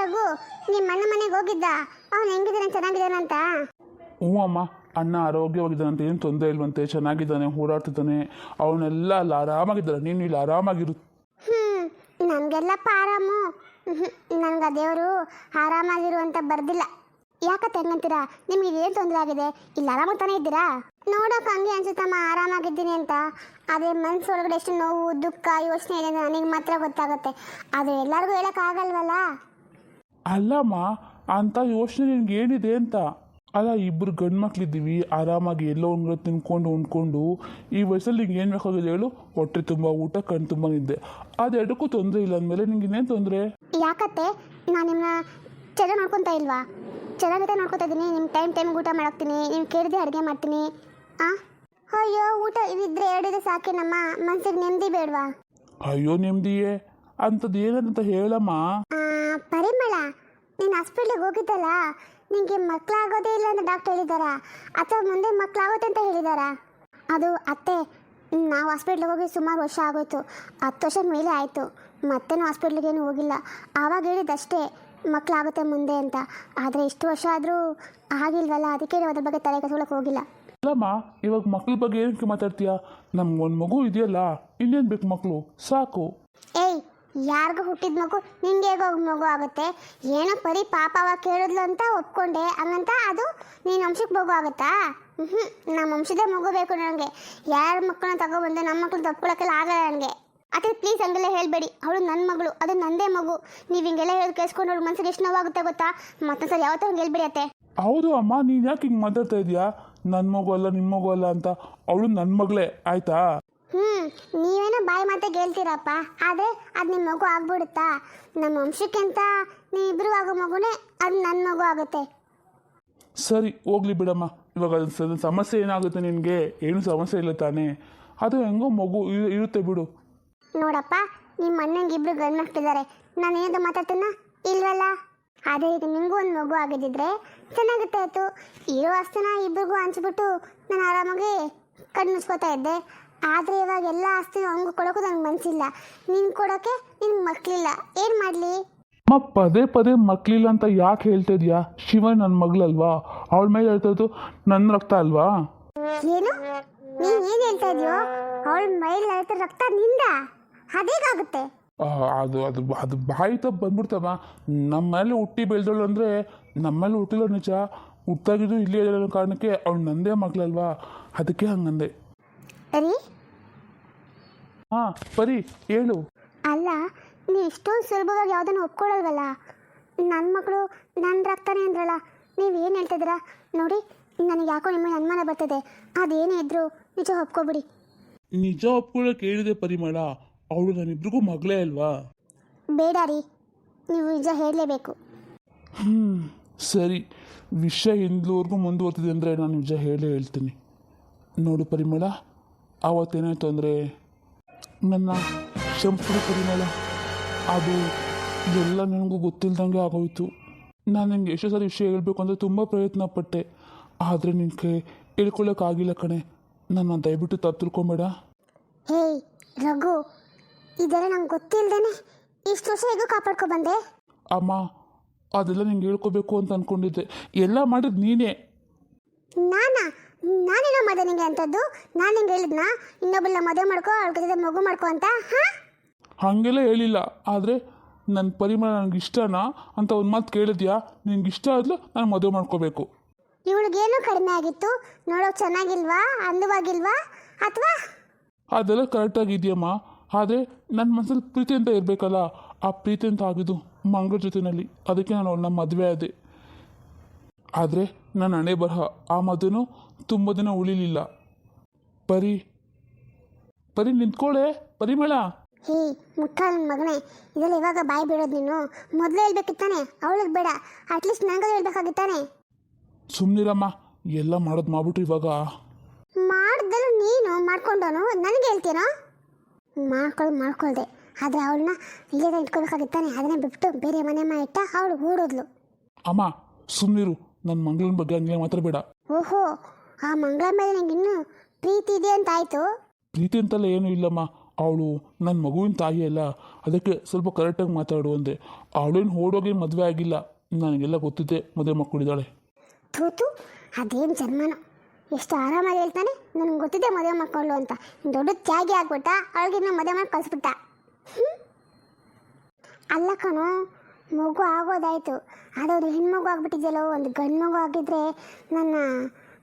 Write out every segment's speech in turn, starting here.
ರಘು, ನಿಮ್ಮ ಅಣ್ಣ ಮನೆಗೆ ಹೋಗಿದ್ದ? ಅವನು ಹೆಂಗಿದ್ದಾನೆ, ಚೆನ್ನಾಗಿದ್ದಾನಂತ? ಹ್ಞೂ ಅಮ್ಮ, ಅಣ್ಣ ಆರೋಗ್ಯವಾಗಿದ್ದಾನಂತೆ, ಏನು ತೊಂದರೆ ಇಲ್ವಂತೆ, ಚೆನ್ನಾಗಿದ್ದಾನೆ, ಓಡಾಡ್ತಿದ್ದಾನೆ. ಅವನೆಲ್ಲ ಅಲ್ಲಿ ಆರಾಮಾಗಿದ್ದಾನೆ. ನೀನು ಇಲ್ಲಿ ಆರಾಮಾಗಿರು. ನನಗೆಲ್ಲಪ್ಪ ಆರಾಮು. ನನಗೆ ದೇವರು ಆರಾಮಾಗಿರು ಅಂತ ಬರ್ದಿಲ್ಲ. ಯಾಕತ್ತೆ ಹೆಂಗಂತೀರಾ? ನಿಮ್ಗೆ ಏನು ತೊಂದರೆ ಆಗಿದೆ? ಇಲ್ಲಿ ಆರಾಮಾಗಿ ತಾನೇ ಇದ್ದೀರಾ? ನೋಡೋಕೆ ಹಂಗೆ ಅನ್ಸುತ್ತಮ್ಮ ಆರಾಮಾಗಿದ್ದೀನಿ ಅಂತ. ಅದೇ ಮನಸ್ಸು ಒಳಗಡೆ ಎಷ್ಟು ನೋವು, ದುಃಖ, ಯೋಚನೆ ಇದೆ ನನಗೆ ಮಾತ್ರ ಗೊತ್ತಾಗುತ್ತೆ. ಅದು ಎಲ್ಲರಿಗೂ ಹೇಳೋಕ್ಕಾಗಲ್ವಲ್ಲ. ಅಲ್ಲಮ್ಮ, ಅಂಥ ಯೋಚನೆ ನಿನ್ಗೆ ಏನಿದೆ ಅಂತ. ಅಲ್ಲ, ಇಬ್ಬರು ಗಂಡು ಮಕ್ಳಿದ್ದೀವಿ, ಆರಾಮಾಗಿ ಎಲ್ಲೋ ಒಂದು ತಿನ್ಕೊಂಡು ಉಂಡ್ಕೊಂಡು ಈ ವಯಸ್ಸಲ್ಲಿ ನಿಂಗೆ ಏನು ಬೇಕಾಗಿದೆ ಹೇಳು? ಹೊಟ್ಟೆ ತುಂಬ ಊಟ, ಕಣ್ಣು ತುಂಬ ನಿದ್ದೆ, ಅದೆರಡಕ್ಕೂ ತೊಂದರೆ ಇಲ್ಲ ಅಂದಮೇಲೆ ನಿಂಗೆ ಇನ್ನೇನು ತೊಂದರೆ? ಯಾಕತ್ತೆ ನಾನು ನಿಮ್ಮನ್ನ ಚೆನ್ನಾಗಿ ನೋಡ್ಕೊತಾ ಇಲ್ವಾ? ಚೆನ್ನಾಗೈತೆ ನೋಡ್ಕೊತಾ ಇದ್ದೀನಿ. ನಿಮ್ಮ ಟೈಮ್ಗೆ ಊಟ ಮಾಡಾಕ್ತೀನಿ, ನೀವು ಕೇಳಿದೆ ಅಡುಗೆ ಮಾಡ್ತೀನಿ. ಅಯ್ಯೋ, ಊಟ ಇದ್ರೆ ಎರಡಿದೆ ಸಾಕೇನಮ್ಮ, ಮನ್ಸಿಗೆ ನೆಮ್ಮದಿ ಬೇಡವಾ? ಅಯ್ಯೋ ನೆಮ್ಮದಿಯೇ ಅಂಥದ್ದು ಏನಂತ ಹೇಳಮ್ಮ. ಪರಿಮಳ, ನೀನು ಹಾಸ್ಪಿಟ್ಲಿಗೆ ಹೋಗಿದ್ದಲ್ಲ, ನಿನಗೆ ಮಕ್ಕಳಾಗೋದೇ ಇಲ್ಲ ಅಂತ ಡಾಕ್ಟರ್ ಹೇಳಿದಾರಾ ಅಥವಾ ಮುಂದೆ ಮಕ್ಕಳಾಗುತ್ತೆ ಅಂತ ಹೇಳಿದಾರಾ? ಅದು ಅತ್ತೆ, ನಾವು ಹಾಸ್ಪಿಟ್ಲಿಗೆ ಹೋಗಿ ಸುಮಾರು ವರ್ಷ ಆಗೋಯ್ತು, 10 ವರ್ಷ ಮೇಲೆ ಆಯಿತು. ಮತ್ತೇನು ಹಾಸ್ಪಿಟ್ಲಿಗೇನು ಹೋಗಿಲ್ಲ. ಆವಾಗ ಹೇಳಿದ್ದಷ್ಟೇ ಮಕ್ಕಳಾಗುತ್ತೆ ಮುಂದೆ ಅಂತ. ಆದರೆ ಇಷ್ಟು ವರ್ಷ ಆದರೂ ಆಗಿಲ್ವಲ್ಲ, ಅದಕ್ಕೆ ಅದ್ರ ಬಗ್ಗೆ ತಲೆ ಕೆಡಿಸ್ಕೊಳ್ಳೋಕೆ ಹೋಗಿಲ್ಲ. ಅಲ್ಲಮ್ಮ, ಇವಾಗ ಮಕ್ಳ ಬಗ್ಗೆ ಏನಕ್ಕೆ ಮಾತಾಡ್ತೀಯಾ? ನಮ್ಗೆ ಒಂದು ಮಗು ಇದೆಯಲ್ಲ, ಇನ್ನೇನು ಬೇಕು? ಮಕ್ಕಳು ಸಾಕು. ಏಯ್, ಯಾರಿಗೂ ಹುಟ್ಟಿದ ಮಗು ನಿಂಗೆ ಹೇಗೋ ಮಗು ಆಗುತ್ತೆ? ಏನೋ ಪರಿ ಪಾಪ ಅವಾಗ ಕೇಳಿದ್ಲು ಅಂತ ಒಪ್ಕೊಂಡೆ, ಹಂಗಂತ ಅದು ನೀನು ವಂಶಕ್ಕೆ ಮಗು ಆಗುತ್ತಾ? ನಮ್ಮ ವಂಶದೇ ಮಗು ಬೇಕು ನನಗೆ. ಯಾರ ಮಕ್ಕಳನ್ನ ತಗೊಬಂದು ನಮ್ಮ ಮಕ್ಕಳನ್ನ ತಪ್ಕೊಳ್ಳೋಕ್ಕೆಲ್ಲ ಆಗಲ್ಲ ನನಗೆ. ಅದೇ ಪ್ಲೀಸ್ ಹಂಗೆಲ್ಲ ಹೇಳಬೇಡಿ. ಅವಳು ನನ್ನ ಮಗಳು, ಅದು ನನ್ನದೇ ಮಗು. ನೀವು ಹಿಂಗೆಲ್ಲ ಹೇಳಿ ಕೇಳಿಸ್ಕೊಂಡು ಅವ್ರ ಮನಸ್ಸಿಗೆ ಎಷ್ಟು ನೋವಾಗುತ್ತೆ ಗೊತ್ತಾ? ಮತ್ತೊಂದು ಸಲ ಯಾವತ್ತೂ ಹಂಗೆ ಹೇಳ್ಬೇಡಿ ಅತ್ತೆ. ಹೌದು ಅಮ್ಮ, ನೀನು ಯಾಕೆ ಹಿಂಗೆ ಮಾತಾಡ್ತಾ ಇದೀಯಾ? ನನ್ನ ಮಗು ಅಲ್ಲ, ನಿಮ್ಮ ಮಗು ಅಲ್ಲ ಅಂತ. ಅವಳು ನನ್ನ ಮಗಳೇ, ಆಯ್ತಾ? ನೀವೇನೋ ಬಾಯಿ ಮಾತಾಗಿ ಹೇಳ್ತೀರಪ್ಪ, ಆದರೆ ಅದು ನಿಮ್ಮ ಮಗು ಆಗ್ಬಿಡುತ್ತಾ? ನಮ್ಮ ವಂಶಕ್ಕೆ ಅಂತ ನೀವಿಬ್ರು ಆಗೋ ಮಗುನೇ ಅದು ನನ್ನ ಮಗು ಆಗುತ್ತೆ. ಸರಿ, ಹೋಗ್ಲಿ ಬಿಡಮ್ಮ. ಇವಾಗ ಅದು ಸಮಸ್ಯೆ ಏನಾಗುತ್ತೆ ನಿನಗೆ? ಏನು ಸಮಸ್ಯೆ ಇಲ್ಲ ತಾನೇ? ಅದು ಹೆಂಗೋ ಮಗು ಇರುತ್ತೆ ಬಿಡು. ನೋಡಪ್ಪ, ನಿಮ್ಮ ಅಣ್ಣಂಗೆ ಇಬ್ರು ಗಂಡು ಮಕ್ಕಳಿದ್ದಾರೆ. ನಾನು ಏನಾದ್ರು ಮಾತಾಡ್ತೀನ? ಇಲ್ವಲ್ಲ. ಅದೇ ರೀತಿ ನಿಮಗೂ ಒಂದು ಮಗು ಆಗಿದ್ದಿದ್ರೆ ಚೆನ್ನಾಗುತ್ತೆ ಆಯಿತು. ಇರೋ ಆಸ್ತಿನ ಇಬ್ರಿಗೂ ಹಂಚ್ಬಿಟ್ಟು ನಾನು ಆರಾಮಾಗಿ ಕಣ್ಣು ಮುಚ್ಕೋತಾ ಇದ್ದೆ. ಆದರೆ ಇವಾಗ ಎಲ್ಲ ಆಸ್ತಿನ ಅವ್ನಿಗೂ ಕೊಡೋಕ್ಕೂ ನನಗೆ ಮನಸ್ಸಿಲ್ಲ. ನೀನು ಕೊಡೋಕ್ಕೆ ನಿನ್ಗೆ ಮಕ್ಕಳಿಲ್ಲ, ಏನು ಮಾಡಲಿ? ಅಮ್ಮ, ಪದೇ ಪದೇ ಮಕ್ಕಳಿಲ್ಲ ಅಂತ ಯಾಕೆ ಹೇಳ್ತಾ ಇದೀಯಾ? ಶಿವ ನನ್ನ ಮಗಳಲ್ವಾ? ಅವಳ ಮೇಲೆ ಹೇಳ್ತಾ ನನ್ನ ರಕ್ತ ಅಲ್ವಾ? ಏನು ನೀನು ಏನು ಹೇಳ್ತಾ ಇದೆಯೋ? ಅವಳ ಮೈಲಿ ಹೇಳ್ತಾ ರಕ್ತ ನಿಂದ? ಅದೇಗಾಗುತ್ತೆ? ಅದು ಅದು ಅದು ಬಾಯಿ ತಪ್ಪು ಬಂದ್ಬಿಡ್ತಮ್ಮ. ನಮ್ಮ ಮೇಲೆ ಹುಟ್ಟಿ ಬೆಳೆದಳು ಅಂದರೆ ನಮ್ಮ ಮೇಲೆ ಹುಟ್ಟಿಲ್ಲ ನಿಜ. ಹುಟ್ಟಾಗಿದ್ದು ಇಲ್ಲೇ ಇರೋ ಕಾರಣಕ್ಕೆ ಅವಳು ನಂದೇ ಮಗಳಲ್ವಾ, ಅದಕ್ಕೆ ಹಂಗಂದೆ. ಸರಿ. ಹಾಂ ಪರಿ, ಹೇಳು. ಅಲ್ಲ, ನೀವು ಇಷ್ಟೊಂದು ಸುಲಭವಾಗಿ ಯಾವುದನ್ನು ಒಪ್ಕೊಳ್ಳಲ್ವಲ್ಲ. ನನ್ನ ಮಕ್ಕಳು ನನ್ನ ರಕ್ತನೇ ಅಂದ್ರಲ್ಲ, ನೀವು ಏನು ಹೇಳ್ತಿದ್ದೀರಾ? ನೋಡಿ, ನನಗೆ ಯಾಕೋ ನಿಮಗೆ ಅನುಮಾನ ಬರ್ತದೆ. ಅದೇನೇ ಇದ್ದರೂ ನಿಜ ಒಪ್ಕೊಬಿಡಿ. ನಿಜ ಒಪ್ಕೊಳ್ಳೋಕೆ ಹೇಳಿದೆ ಪರಿಮಳ, ಅವಳು ನನ್ನಿಬ್ರಿಗೂ ಮಗಳೇ ಅಲ್ವಾ? ಬೇಡ ರೀ, ನೀವು ನಿಜ ಹೇಳಲೇಬೇಕು. ಸರಿ, ವಿಷಯ ಹಿಂದ್ಲವರೆಗೂ ಮುಂದುವರ್ತಿದೆ ಅಂದರೆ ನಾನು ನಿಜ ಹೇಳ್ತೀನಿ. ನೋಡು ಪರಿಮಳ, ಆವತ್ತೇನಾಯ್ತು ಅಂದರೆ ನನ್ನ ಕ್ಷಮಿಸ್ಬಿಡು ಪರಿಮಳ. ಅದು ಎಲ್ಲ ನನಗೂ ಗೊತ್ತಿಲ್ದಂಗೆ ಆಗೋಯ್ತು. ನಾನು ನಿಂಗೆ ಎಷ್ಟೋ ಸರಿ ವಿಷಯ ಹೇಳಬೇಕು ಅಂದರೆ ತುಂಬ ಪ್ರಯತ್ನ ಪಟ್ಟೆ, ಆದರೆ ನಿನಗೆ ಹೇಳ್ಕೊಳ್ಳೋಕ್ಕಾಗಿಲ್ಲ ಕಣೆ. ನನ್ನ ದಯವಿಟ್ಟು ತಪ್ಪು ತಿಳ್ಕೊಬೇಡ. ಹೇಯ್ ರಘು, ಇದೆಲ್ಲ ನಂಗೆ ಗೊತ್ತಿಲ್ಲದೇನೆ ಇಷ್ಟು ವರ್ಷ ಹೇಗೋ ಕಾಪಾಡ್ಕೊ ಬಂದೆ? ಅಮ್ಮ, ಅದೆಲ್ಲ ನಿಂಗೆ ಹೇಳ್ಕೋಬೇಕು ಅಂತ ಅಂದ್ಕೊಂಡಿದ್ದೆ. ಎಲ್ಲ ಮಾಡಿದ್ದು ನೀನೇ. ನಾನೇನೋ ಮದುವೆ ನಿಂಗೆ ಅಂಥದ್ದು? ನಾನು ನಿಂಗೆ ಹೇಳಿದ್ನಾ ಇನ್ನೊಬ್ಬಳ ಮದುವೆ ಮಾಡ್ಕೊ, ಅವಳ ಜೊತೆ ಮಗು ಮಾಡ್ಕೊ ಅಂತ? ಹಾಗೆಲ್ಲ ಹೇಳಿಲ್ಲ. ಆದರೆ ನನ್ನ ಪರಿಮಳ ನನಗೆ ಇಷ್ಟನಾ ಅಂತ ಒಂದು ಮಾತು ಕೇಳಿದ್ಯಾ? ನಿನ್ಗೆ ಇಷ್ಟ ಆದ್ಲು ನಾನು ಮದುವೆ ಮಾಡ್ಕೋಬೇಕು. ಇವಳಿಗೇನು ಕಡಿಮೆ ಆಗಿತ್ತು? ನೋಡೋಕೆ ಚೆನ್ನಾಗಿಲ್ವಾ, ಅಂದವಾಗಿಲ್ವಾ, ಅಥವಾ? ಅದೆಲ್ಲ ಕರೆಕ್ಟಾಗಿದೆಯಮ್ಮ. ಆದರೆ ನನ್ನ ಮನಸ್ಸಲ್ಲಿ ಪ್ರೀತಿ ಅಂತ ಇರಬೇಕಲ್ಲ, ಆ ಪ್ರೀತಿ ಅಂತ ಆಗಿದ್ದು ಮಂಗಳ ಜೊತೆಯಲ್ಲಿ. ಅದಕ್ಕೆ ನಾನು ಅವಳನ್ನ ಮದುವೆ ಆದೆ. ಆದರೆ ನನ್ನ ಹಣೆ ಬರಹ ಆ ಮದುವೆನೂ ತುಂಬ ದಿನ ಉಳಿಲಿಲ್ಲ. ಪರಿ ನಿಂತ್ಕೊಳ್ಳೆ ಪರಿಮಳ. ಹೇ ಮುಟ್ಟ ನನ್ನ ಮಗನೇ, ಇದೆಲ್ಲ ಇವಾಗ ಬಾಯಿ ಬಿಡೋದು ನೀನು? ಮೊದಲೇ ಹೇಳ್ಬೇಕಿತ್ತಾನೆ, ಅವಳಿಗೆ ಬೇಡ, ಅಟ್ಲೀಸ್ಟ್ ನನಗೂ ಹೇಳ್ಬೇಕಾಗಿತ್ತಾನೆ. ಸುಮ್ಮನಿರಮ್ಮ, ಎಲ್ಲ ಮಾಡೋದು ಮಾಡ್ಬಿಟ್ರು. ಇವಾಗ ಮಾಡ್ದಲು ನೀನು ಮಾಡ್ಕೊಂಡವನು ನನಗೆ ಹೇಳ್ತೀನೋ? ಮಾಡ್ಕೊಳ್ದೆ, ಆದರೆ ಅವಳನ್ನ ಇಲ್ಲೇ ಇಟ್ಕೋಬೇಕಾಗಿತ್ತಾನೆ. ಅದನ್ನೇ ಬಿಟ್ಟು ಬೇರೆ ಮನೆ ಇಟ್ಟ ಅವಳು ಓಡೋದ್ಲು. ಅಮ್ಮ ಸುಮ್ಮನಿರು, ನನ್ನ ಮಂಗಳನ ಬಗ್ಗೆ ಹಂಗೆ ಮಾತಾಡಬೇಡ. ಓಹೋ, ಆ ಮಂಗಳ ಮೇಲೆ ನಂಗೆ ಇನ್ನೂ ಪ್ರೀತಿ ಇದೆ ಅಂತ ಆಯಿತು? ಪ್ರೀತಿ ಅಂತೆಲ್ಲ ಏನೂ ಇಲ್ಲಮ್ಮ. ಅವಳು ನನ್ನ ಮಗುವಿನ ತಾಯಿ ಅಲ್ಲ, ಅದಕ್ಕೆ ಸ್ವಲ್ಪ ಕರೆಕ್ಟಾಗಿ ಮಾತಾಡು ಅಂದೆ. ಅವಳೇನು ಓಡೋಗಿ ಮದುವೆ ಆಗಿಲ್ಲ, ನನಗೆಲ್ಲ ಗೊತ್ತಿದೆ, ಮದುವೆ ಮಕ್ಕಳಿದ್ದಾಳೆ. ತೂತು ಅದೇನು ಜನ್ಮನೋ, ಎಷ್ಟು ಆರಾಮಾಗಿ ಹೇಳ್ತಾನೆ, ನನಗೆ ಗೊತ್ತಿದೆ ಮದುವೆ ಮಾಡ್ಕೊಳ್ಳು ಅಂತ. ದೊಡ್ಡ ತ್ಯಾಗಿ ಆಗ್ಬಿಟ್ಟ, ಅವಳಿಗಿನ್ನ ಮದುವೆ ಮಾಡಿ ಕಳಿಸ್ಬಿಟ್ಟ. ಅಲ್ಲ ಕಣೋ, ಮಗು ಆಗೋದಾಯ್ತು, ಅದೊಂದು ಹೆಣ್ಮಗು ಆಗ್ಬಿಟ್ಟಿದ್ಯಲ್ಲೋ, ಒಂದು ಗಂಡು ಮಗು ಆಗಿದ್ರೆ ನನ್ನ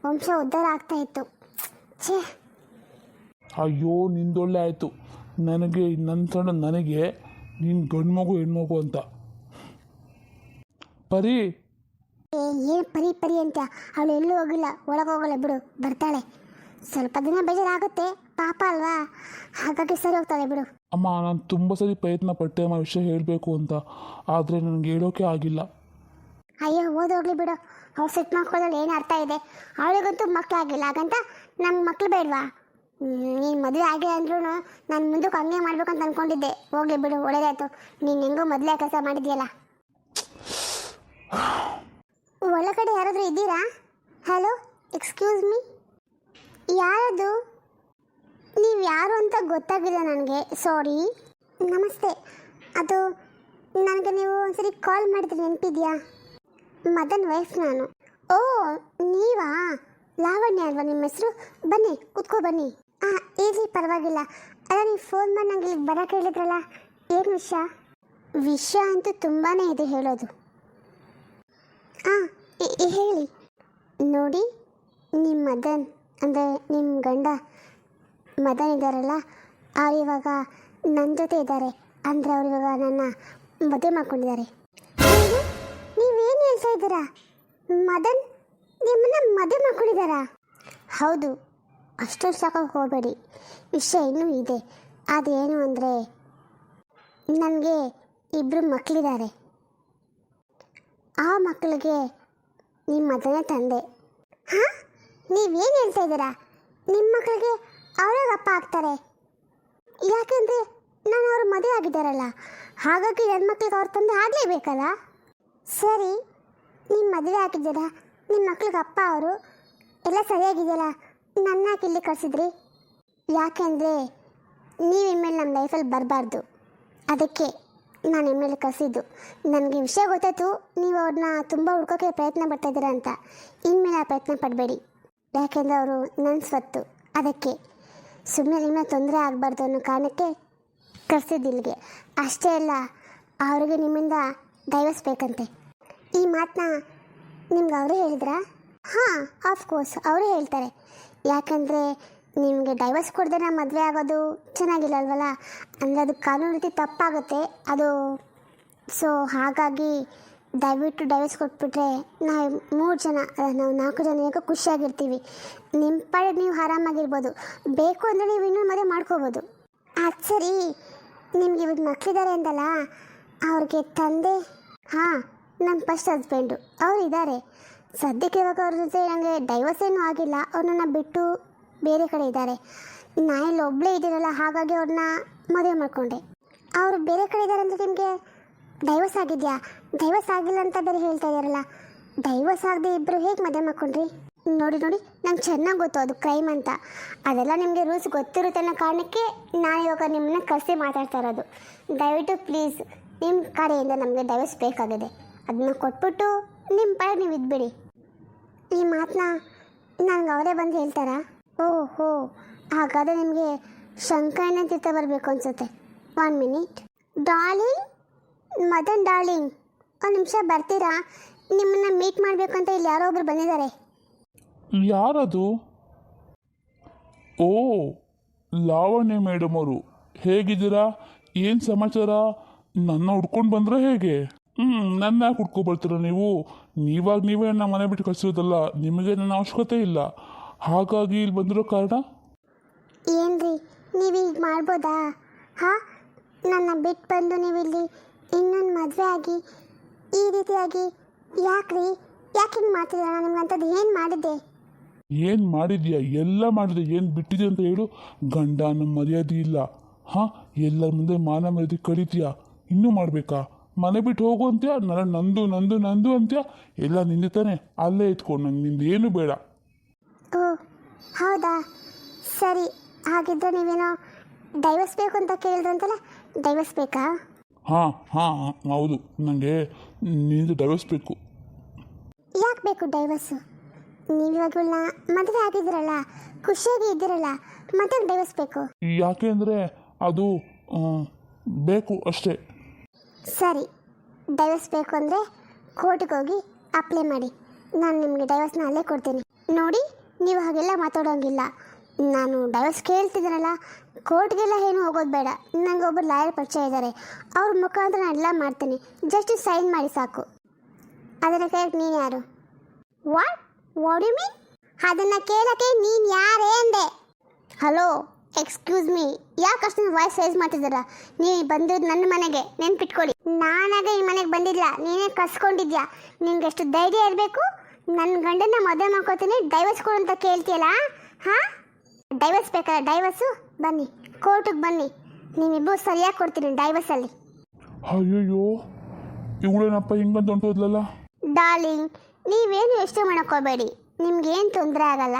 ವಂಶ ಉದ್ಧಾರ ಆಗ್ತಾ ಇತ್ತು. ಛೇ, ಅಯ್ಯೋ ನಿಂದೊಳ್ಳೆ ಆಯಿತು. ನನಗೆ ನನಗೆ ನೀನು ಗಂಡು ಮಗು ಹೆಣ್ಮಗು ಅಂತ. ಪರಿ ಏನು ಪರಿ ಪರಿ ಅಂತ, ಅವಳು ಎಲ್ಲೂ ಹೋಗಿಲ್ಲ, ಒಳಗೆ ಹೋಗಲ್ಲ ಬಿಡು, ಬರ್ತಾಳೆ. ಸ್ವಲ್ಪ ದಿನ ಬೇಜಾರಾಗುತ್ತೆ, ಪಾಪ ಅಲ್ವಾ, ಹಾಗಾಗಿ ಸರಿ ಹೋಗ್ತಾಳೆ ಬಿಡು. ಅಮ್ಮ, ನಾನು ತುಂಬ ಸರಿ ಪ್ರಯತ್ನ ಪಟ್ಟೆ ಅಮ್ಮ ವಿಷಯ ಹೇಳಬೇಕು ಅಂತ, ಆದರೆ ನನಗೆ ಹೇಳೋಕೆ ಆಗಿಲ್ಲ. ಅಯ್ಯೋ ಓದೋಗ್ಲಿ ಬಿಡು, ಅವ್ರು ಸೆಟ್ ಮಾಡ್ಕೊಳ್ಳೋದು ಏನು ಅರ್ಥ ಇದೆ? ಅವಳಿಗಂತೂ ಮಕ್ಕಳಾಗಿಲ್ಲ, ಹಾಗಂತ ನಮ್ಗೆ ಮಕ್ಳು ಬೇಡವಾ? ನೀನು ಮದುವೆ ಆಗಿ ಅಂದ್ರೂ ನಾನು ಮುಂದಕ್ಕೆ ಹಂಗೆ ಮಾಡ್ಬೇಕಂತ ಅಂದ್ಕೊಂಡಿದ್ದೆ. ಹೋಗ್ಲಿ ಬಿಡು, ಒಳ್ಳೇದಾಯ್ತು. ನೀನು ಹೆಂಗೋ ಮೊದಲೇ ಕೆಲಸ ಮಾಡಿದ್ಯಲ್ಲ. ಒಳಗಡೆ ಯಾರಾದರೂ ಇದ್ದೀರಾ? Hello, excuse me. ಯಾರದು? ನೀವು ಯಾರು ಅಂತ ಗೊತ್ತಾಗಿಲ್ಲ ನನಗೆ, ಸಾರಿ. ನಮಸ್ತೆ, ಅದು ನನಗೆ ನೀವು ಒಂದ್ಸರಿ ಕಾಲ್ ಮಾಡಿದ್ರೆ ನೆನಪಿದೆಯಾ? ಮದನ್ ವೈಫ್ ನಾನು. ಓ, ನೀವಾ? ಲಾವಣ್ಯ ಅಲ್ವಾ ನಿಮ್ಮ ಹೆಸರು? ಬನ್ನಿ, ಕೂತ್ಕೊ ಬನ್ನಿ. ಹಾಂ, ಇರಲಿ, ಪರವಾಗಿಲ್ಲ. ಅಲ್ಲ, ನೀವು ಫೋನ್ ಮಾಡಿ ನಂಗೆ ಇಲ್ಲಿಗೆ ಬರೋಕ್ಕೆ ಹೇಳಿದ್ರಲ್ಲ, ಏನು ವಿಷಯ? ವಿಷಯ ಅಂತೂ ತುಂಬಾ ಇದೆ ಹೇಳೋದು. ಹಾಂ, ಹೇಳಿ. ನೋಡಿ, ನಿಮ್ಮ ಮದನ್ ಅಂದರೆ ನಿಮ್ಮ ಗಂಡ ಮದನ್ ಇದ್ದಾರಲ್ಲ, ಅವ್ರು ಇವಾಗ ನನ್ನ ಜೊತೆ ಇದ್ದಾರೆ. ಅಂದರೆ ಅವ್ರು ಇವಾಗ ನನ್ನ ಮದುವೆ ಮಾಡ್ಕೊಂಡಿದ್ದಾರೆ. ನೀವೇನು ಹೇಳ್ತಾ ಇದ್ದೀರಾ? ಮದನ್ ನಿಮ್ಮನ್ನ ಮದುವೆ ಮಾಡ್ಕೊಂಡಿದ್ದಾರಾ? ಹೌದು. ಅಷ್ಟೊಂದು ಸಾಕಾಗಿ ಹೋಗಬೇಡಿ, ವಿಷಯ ಇನ್ನೂ ಇದೆ. ಅದೇನು ಅಂದರೆ, ನನಗೆ ಇಬ್ಬರು ಮಕ್ಕಳಿದ್ದಾರೆ. ಆ ಮಕ್ಕಳಿಗೆ ನಿಮ್ಮ ಮದನೇ ತಂದೆ. ಹಾಂ, ನೀವೇನು ಹೇಳ್ತಾ ಇದ್ದೀರಾ? ನಿಮ್ಮ ಮಕ್ಕಳಿಗೆ ಅವರಾಗ ಅಪ್ಪ ಆಗ್ತಾರೆ? ಯಾಕೆಂದರೆ ನಾನು ಅವ್ರ ಮದುವೆ ಆಗಿದ್ದಾರಲ್ಲ, ಹಾಗಾಗಿ ನನ್ನ ಮಕ್ಕಳಿಗೆ ಅವ್ರ ತಂದೆ ಆಗಲೇಬೇಕಲ್ಲ. ಸರಿ, ನಿಮ್ಮ ಮದುವೆ ಆಗಿದ್ದೀರಾ, ನಿಮ್ಮ ಮಕ್ಳಿಗೆ ಅಪ್ಪ ಅವರು, ಎಲ್ಲ ಸರಿಯಾಗಿದೆಯಲ್ಲ, ನನ್ನ ಇಲ್ಲಿ ಕಳಿಸಿದ್ರಿ? ಯಾಕೆಂದರೆ ನೀವು ಇನ್ಮೇಲೆ ನಮ್ಮ ಲೈಫಲ್ಲಿ ಬರಬಾರ್ದು, ಅದಕ್ಕೆ ನಾನು ಇನ್ಮೇಲೆ ಕಳಿಸಿದ್ದು. ನನಗೆ ವಿಷಯ ಗೊತ್ತಾಯ್ತು, ನೀವು ಅವ್ರನ್ನ ತುಂಬ ಹುಡ್ಕೋಕ್ಕೆ ಪ್ರಯತ್ನ ಪಡ್ತಾಯಿದ್ದೀರಾ ಅಂತ. ಇನ್ಮೇಲೆ ಆ ಪ್ರಯತ್ನ ಪಡಬೇಡಿ, ಯಾಕೆಂದರೆ ಅವರು ನನ್ನ ಸ್ವತ್ತು. ಅದಕ್ಕೆ ಸುಮ್ಮನೆ ನಿಮ್ಮನ್ನ ತೊಂದರೆ ಆಗಬಾರ್ದು ಅನ್ನೋ ಕಾರಣಕ್ಕೆ ಕರೆಸಿದ್ದು ಇಲ್ಲಿಗೆ. ಅಷ್ಟೇ ಅಲ್ಲ, ಅವ್ರಿಗೆ ನಿಮ್ಮಿಂದ ಡೈವರ್ಸ್ ಬೇಕಂತೆ. ಈ ಮಾತನ್ನ ನಿಮ್ಗೆ ಅವರೇ ಹೇಳಿದ್ರಾ? ಹಾಂ, ಆಫ್ಕೋರ್ಸ್ ಅವರೇ ಹೇಳ್ತಾರೆ. ಯಾಕಂದರೆ ನಿಮಗೆ ಡೈವರ್ಸ್ ಕೊಡ್ದೇ ಮದುವೆ ಆಗೋದು ಚೆನ್ನಾಗಿಲ್ಲ ಅಲ್ವಲ್ಲ, ಅಂದರೆ ಅದು ಕಾನೂನು ರೀತಿ ತಪ್ಪಾಗುತ್ತೆ ಅದು. ಸೊ ಹಾಗಾಗಿ ದಯವಿಟ್ಟು ಡೈವರ್ಸ್ ಕೊಟ್ಬಿಟ್ರೆ ನಾವು 3 ಜನ, ನಾವು 4 ಜನ ಯಾಕೋ ಖುಷಿಯಾಗಿರ್ತೀವಿ. ನಿಮ್ಮ ಪಾಡಿಗೆ ನೀವು ಆರಾಮಾಗಿರ್ಬೋದು. ಬೇಕು ಅಂದರೆ ನೀವು ಇನ್ನೂ ಮದುವೆ ಮಾಡ್ಕೋಬೋದು. ಅದು ಸರಿ, ನಿಮ್ಗೆ ಇವಾಗ ಮಕ್ಕಳಿದ್ದಾರೆ ಅಂದಲ್ಲ, ಅವ್ರಿಗೆ ತಂದೆ? ಹಾಂ, ನನ್ನ ಫಸ್ಟ್ ಹಸ್ಬೆಂಡು ಅವರು ಇದ್ದಾರೆ. ಸದ್ಯಕ್ಕೆ ಇವಾಗ ಅವ್ರ ಜೊತೆ ನನಗೆ ಡೈವರ್ಸ್ ಏನೂ ಆಗಿಲ್ಲ, ಅವ್ರನ್ನ ಬಿಟ್ಟು ಬೇರೆ ಕಡೆ ಇದ್ದಾರೆ. ನಾನು ಒಬ್ಬಳೇ ಇದ್ದೀರಲ್ಲ, ಹಾಗಾಗಿ ಅವ್ರನ್ನ ಮದುವೆ ಮಾಡಿಕೊಂಡೆ. ಅವರು ಬೇರೆ ಕಡೆ ಇದ್ದಾರೆ ಅಂದರೆ ನಿಮಗೆ ಡೈವರ್ಸ್ ಆಗಿದೆಯಾ? ಡೈವರ್ಸ್ ಆಗಿಲ್ಲ ಅಂತ ಬೇರೆ ಹೇಳ್ತಾ ಇದ್ದಾರಲ್ಲ. ಡೈವರ್ಸ್ ಆಗದೆ ಇಬ್ಬರು ಹೇಗೆ ಮದುವೆ ಮಾಡ್ಕೊಂಡ್ರಿ? ನೋಡಿ, ನಂಗೆ ಚೆನ್ನಾಗಿ ಗೊತ್ತು ಅದು ಕ್ರೈಮ್ ಅಂತ. ಅದೆಲ್ಲ ನಿಮಗೆ ರೂಲ್ಸ್ ಗೊತ್ತಿರುತ್ತೆ ಅನ್ನೋ ಕಾರಣಕ್ಕೆ ನಾನು ಇವಾಗ ನಿಮ್ಮನ್ನ ಕರೆಸಿ ಮಾತಾಡ್ತಾ ಇರೋದು. ದಯವಿಟ್ಟು ಪ್ಲೀಸ್, ನಿಮ್ಮ ಕಡೆಯಿಂದ ನಮಗೆ ಡೈವರ್ಸ್ ಬೇಕಾಗಿದೆ, ಅದನ್ನ ಕೊಟ್ಬಿಟ್ಟು ನಿಮ್ಮ ಪಾಡಿಗೆ ನೀವು ಇದ್ಬಿಡಿ. ಈ ಮಾತನ್ನ ನನಗೆ ಅವರೇ ಬಂದು ಹೇಳ್ತಾರಾ? ಓಹೋ, ಹಾಗಾದರೆ ನಿಮಗೆ ಶಂಕರಣ್ಣ ತೀರ್ಥ ಬರಬೇಕು ಅನಿಸುತ್ತೆ. 1 ಮಿನಿಟ್. ಡಾರ್ಲಿಂಗ್, ಮದನ್ ಡಾರ್ಲಿಂಗ್, ಒಂದು ನಿಮಿಷ ಬರ್ತೀರಾ? ನಿಮ್ಮನ್ನು ಮೀಟ್ ಮಾಡಬೇಕು ಅಂತ ಇಲ್ಲಿ ಯಾರೋ ಒಬ್ರು ಬಂದಿದ್ದಾರೆ. ಯಾರದು? ಓ, ಲಾವಣ್ಯ ಮೇಡಮ್ ಅವರು, ಹೇಗಿದ್ದೀರಾ? ಏನು ಸಮಾಚಾರ? ನನ್ನ ಹುಡ್ಕೊಂಡು ಬಂದ್ರೆ ಹೇಗೆ? ನನ್ನ ಯಾಕೆ ಹುಡ್ಕೊಬರ್ತೀರ ನೀವು? ನೀವೇ ನನ್ನ ಮನೆ ಬಿಟ್ಟು ಕಳಿಸಿರೋದಲ್ಲ, ನಿಮಗೆ ನನ್ನ ಅವಶ್ಯಕತೆ ಇಲ್ಲ, ಹಾಗಾಗಿ ಇಲ್ಲಿ ಬಂದಿರೋ ಕಾರಣ. ಏನ್ರಿ ನೀವು ಈಗ ಮಾಡ್ಬೋದಾ? ಹಾಂ, ನನ್ನ ಬಿಟ್ಟು ಬಂದು ನೀವು ಇಲ್ಲಿ ಇನ್ನೊಂದು ಮದುವೆ ಆಗಿ ಈ ರೀತಿಯಾಗಿ ಯಾಕೆ ಹಿಂಗೆ ಮಾಡ್ತಿದ್ದೀರ? ನಾನು ನಿಮ್ಗೆ ಅಂಥದ್ದು ಏನು ಮಾಡಿದ್ದೆ? ಏನು ಮಾಡಿದ್ಯಾ? ಎಲ್ಲ ಮಾಡಿದೆ. ಏನು ಬಿಟ್ಟಿದೆ ಅಂತ ಹೇಳು. ಗಂಡ ನಮ್ಮ ಮರ್ಯಾದೆ ಇಲ್ಲ. ಹಾಂ, ಎಲ್ಲರ ಮುಂದೆ ಮಾನ ಮರ್ಯಾದೆ ಕಡಿತೀಯಾ? ಇನ್ನೂ ಮಾಡಬೇಕಾ? ಮನೆ ಬಿಟ್ಟು ಹೋಗು ಅಂತ್ಯ, ನಂದು ಅಂತ್ಯ, ಎಲ್ಲ ನಿಂದೆ ತಾನೆ, ಅಲ್ಲೇ ಇಟ್ಕೊಂಡು ನಂಗೆ ನಿಂದು ಏನು ಬೇಡ. ಓ ಹೌದಾ, ಸರಿ. ಹಾಗಿದ್ದರೆ ನೀವೇನೋ ಡೈವರ್ಸ್ ಬೇಕು ಅಂತ ಕೇಳಿದ್ರಂತಲ್ಲ, ಡೈವರ್ಸ್ ಬೇಕಾ? ಹಾಂ ಹಾಂ ಹೌದು, ನನಗೆ ನಿಂದು ಡೈವರ್ಸ್ ಬೇಕು. ಯಾಕೆ ಬೇಕು ಡೈವರ್ಸು? ನೀವು ಇವಾಗಲನ್ನ ಮದುವೆ ಆಗಿದ್ದೀರಲ್ಲ, ಖುಷಿಯಾಗಿ ಇದ್ದೀರಲ್ಲ, ಮತ್ತೆ ಡೈವರ್ಸ್ ಬೇಕು? ಯಾಕೆ ಅಂದರೆ ಅದು ಬೇಕು ಅಷ್ಟೇ. ಸರಿ, ಡೈವರ್ಸ್ ಬೇಕು ಅಂದರೆ ಕೋರ್ಟ್ಗೆ ಹೋಗಿ ಅಪ್ಲೈ ಮಾಡಿ. ನಾನು ನಿಮಗೆ ಡೈವರ್ಸ್ನ ಅಲ್ಲೇ ಕೊಡ್ತೀನಿ. ನೋಡಿ, ನೀವು ಹಾಗೆಲ್ಲ ಮಾತಾಡೋಂಗಿಲ್ಲ. ನಾನು ಡೈವರ್ಸ್ ಕೇಳ್ತಿದ್ದೀನಲ್ಲ, ಕೋರ್ಟ್ಗೆಲ್ಲ ಏನು ಹೋಗೋದು ಬೇಡ. ನನಗೆ ಒಬ್ಬರು ಲಾಯರ್ ಪರಿಚಯ ಇದ್ದಾರೆ, ಅವ್ರ ಮುಖಾಂತರ ನಾನು ಎಲ್ಲ ಮಾಡ್ತೀನಿ. ಜಸ್ಟ್ ಸೈನ್ ಮಾಡಿ ಸಾಕು. ಅದನ್ನು ಕೇಳಕ್ಕೆ ನೀನು ಯಾರು? What you mean? ಅದನ್ನು ಕೇಳೋಕ್ಕೆ ನೀನು ಯಾರೇ ಅಂದೆ? ಹಲೋ, ಎಕ್ಸ್ಕ್ಯೂಸ್ ಮೀ, ಯಾಕೆ ಅಷ್ಟು ವಾಯ್ಸ್ ರೈಸ್ ಮಾಡ್ತಿದ್ದೀರಾ? ನೀವು ಬಂದಿದ್ದು ನನ್ನ ಮನೆಗೆ, ನೆನ್ಪಿಟ್ಕೊಳ್ಳಿ. ನಾನಾಗ ಈ ಮನೆಗೆ ಬಂದಿಲ್ಲ, ನೀನೇ ಕಸ್ಕೊಂಡಿದ್ಯಾ. ನಿನ್ಗೆ ಎಷ್ಟು ಧೈರ್ಯ ಇರಬೇಕು? ನನ್ನ ಗಂಡನ ಮದುವೆ ಮಾಡ್ಕೋತೀನಿ, ಡೈವರ್ಸ್ ಕೊಡು ಅಂತ ಕೇಳ್ತೀಯಲ್ಲ? ಹಾಂ, ಡೈವರ್ಸ್ ಬೇಕಲ್ಲ? ಡೈವರ್ಸು ಬನ್ನಿ, ಕೋರ್ಟಿಗೆ ಬನ್ನಿ, ನೀವಿಬ್ಬರು ಸರಿಯಾಗಿ ಕೊಡ್ತೀನಿ ಡೈವರ್ಸಲ್ಲಿ. ಅಯ್ಯಯ್ಯೋ, ಇವಳೇನಪ್ಪ ಹಿಂಗಂತ ಹೊಂಟೋದ್ಲಲ್ಲ. ಡಾರ್ಲಿಂಗ್, ನೀವೇನು ಯೋಚನೆ ಮಾಡೋಕ್ಕೋಗಬೇಡಿ, ನಿಮ್ಗೇನು ತೊಂದರೆ ಆಗಲ್ಲ,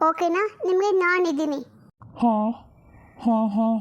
ಓಕೆನಾ? ನಿಮಗೆ ನಾನಿದ್ದೀನಿ. ಹಾಂ ಹಾಂ ಹಾಂ